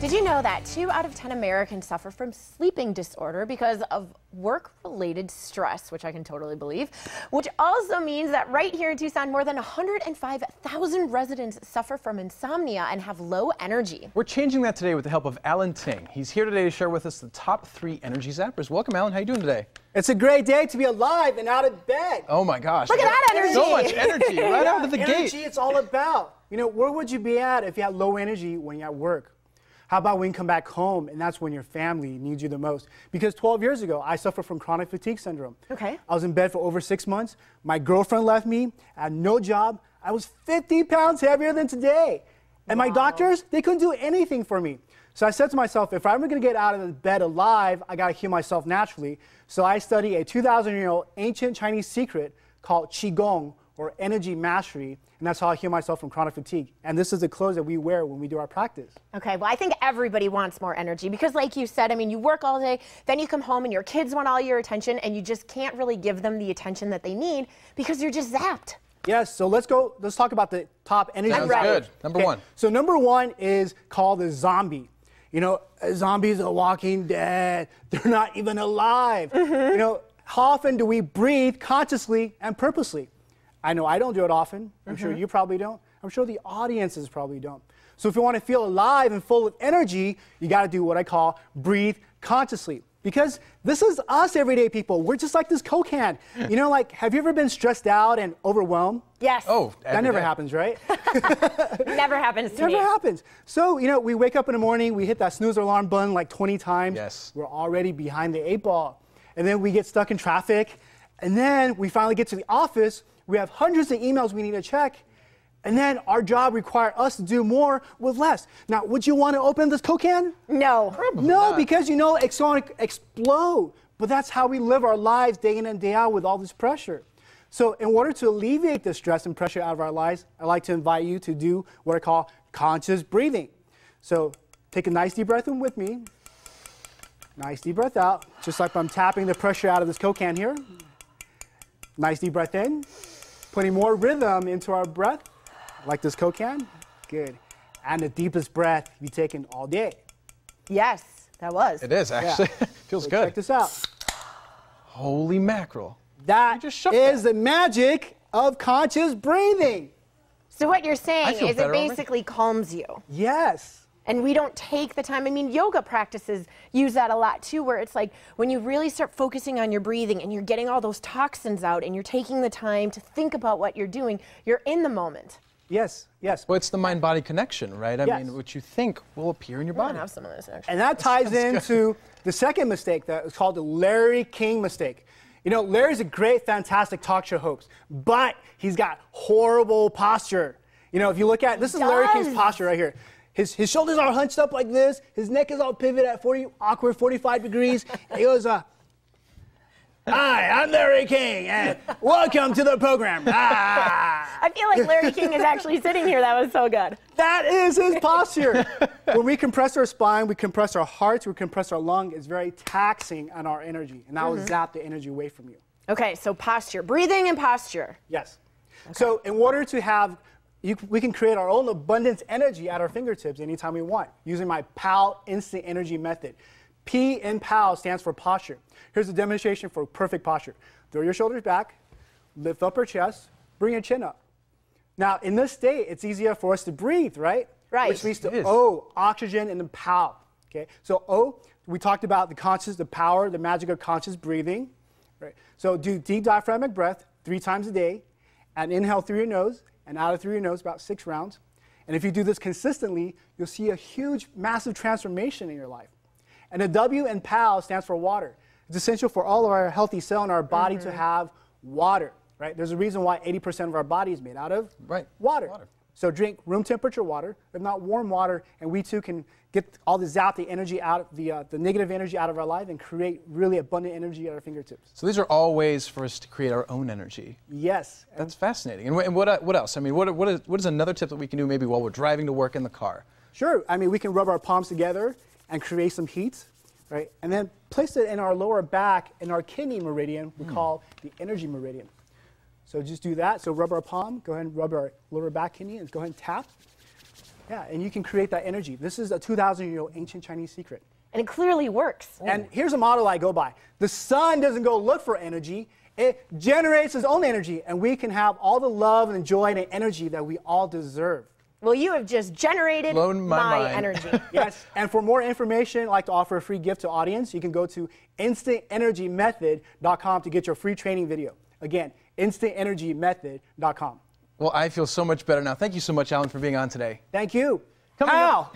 Did you know that 2 out of 10 Americans suffer from sleeping disorder because of work-related stress, which I can totally believe, which also means that right here in Tucson, more than 105,000 residents suffer from insomnia and have low energy. We're changing that today with the help of Allan Ting. He's here today to share with us the top 3 energy zappers. Welcome, Allan. How are you doing today? It's a great day to be alive and out of bed. Oh my gosh. Look at that energy. So much energy right out of the energy, gate. it's all about. You know, where would you be at if you had low energy when you're at work? How about when you come back home and that's when your family needs you the most? Because 12 years ago, I suffered from chronic fatigue syndrome. Okay. I was in bed for over 6 months. My girlfriend left me. I had no job. I was 50 pounds heavier than today. And my doctors, they couldn't do anything for me. So I said to myself, if I'm ever going to get out of the bed alive, I got to heal myself naturally. So I study a 2,000-year-old ancient Chinese secret called Qigong, or energy mastery, and that's how I heal myself from chronic fatigue. And this is the clothes that we wear when we do our practice. Okay, well, I think everybody wants more energy because like you said, I mean, you work all day, then you come home and your kids want all your attention and you just can't really give them the attention that they need because you're just zapped. Yes, so let's talk about the top energy. Sounds good. Number one. So number one is called the zombie. You know, zombies are walking dead. They're not even alive. You know, how often do we breathe consciously and purposely? I know I don't do it often. I'm sure you probably don't. I'm sure the audiences probably don't. So if you want to feel alive and full of energy, you got to do what I call breathe consciously. Because this is us everyday people. We're just like this Coke can. You know, like, have you ever been stressed out and overwhelmed? Yes. Oh, that never happens, right? Never happens to me. Never happens. So, you know, we wake up in the morning, we hit that snooze alarm button like 20 times. Yes. We're already behind the 8 ball. And then we get stuck in traffic. And then we finally get to the office. We have hundreds of emails we need to check. And then our job requires us to do more with less. Now, would you want to open this Coke can? No. Probably No, not. because you know it's going to explode. But that's how we live our lives day in and day out with all this pressure. So in order to alleviate the stress and pressure out of our lives, I'd like to invite you to do what I call conscious breathing. So take a nice deep breath in with me. Nice deep breath out, just like I'm tapping the pressure out of this Coke can here. Nice deep breath in, putting more rhythm into our breath, like this Coke can. Good. And the deepest breath you've taken all day. Yes, that was. It is, actually. Yeah. Feels So good. check this out. Holy mackerel. That just shook is that. the magic of conscious breathing. So what you're saying feel is it better already. basically calms you. Yes. And we don't take the time. I mean, yoga practices use that a lot too, where it's like when you really start focusing on your breathing and you're getting all those toxins out and you're taking the time to think about what you're doing, you're in the moment. Yes, yes. Well, it's the mind-body connection, right? I Yes. mean, what you think will appear in your I body. have some of this actually. And that ties into the second mistake that is called the Larry King mistake. You know, Larry's a great, fantastic talk show host, but he's got horrible posture. You know, if you look at, this is Larry King's posture right here. His shoulders are hunched up like this. His neck is all pivot at awkward 45 degrees. And he goes, hi, I'm Larry King, and welcome to the program. I feel like Larry King is actually sitting here. That was so good. That is his posture. When we compress our spine, we compress our hearts, we compress our lung. It's very taxing on our energy, and that will zap the energy away from you. Okay, so posture, breathing and posture. Yes. Okay. So in order to have, we can create our own abundance energy at our fingertips anytime we want using my PAL instant energy method. P in PAL stands for posture. Here's a demonstration for perfect posture. Throw your shoulders back, lift up your chest, bring your chin up. Now, in this state, it's easier for us to breathe, right? Right. Which leads to O, oxygen, and the PAL. Okay. So O, we talked about the conscious, the power, the magic of conscious breathing. Right. So do deep diaphragmatic breath 3 times a day, and inhale through your nose and out through your nose about 6 rounds. And if you do this consistently, you'll see a huge, massive transformation in your life. And the W in PAL stands for water. It's essential for all of our healthy cells in our body to have water, right? There's a reason why 80% of our body is made out of water. So drink room temperature water, if not warm water, and we too can get all the zap, the energy out, the negative energy out of our life and create really abundant energy at our fingertips. So these are all ways for us to create our own energy. Yes. That's fascinating. And what else? I mean, what is another tip that we can do maybe while we're driving to work in the car? Sure. I mean, we can rub our palms together and create some heat, right? And then place it in our lower back in our kidney meridian we call the energy meridian. So just do that. So rub our palm, go ahead and rub our lower back kidney and go ahead and tap. Yeah, and you can create that energy. This is a 2,000-year-old ancient Chinese secret. And it clearly works. And here's a model I go by. The sun doesn't go look for energy. It generates its own energy, and we can have all the love and joy and energy that we all deserve. Well, you have just generated my energy. Yes, and for more information, I'd like to offer a free gift to the audience. You can go to instantenergymethod.com to get your free training video. Again, instantenergymethod.com. Well, I feel so much better now. Thank you so much, Allan, for being on today. Thank you. How?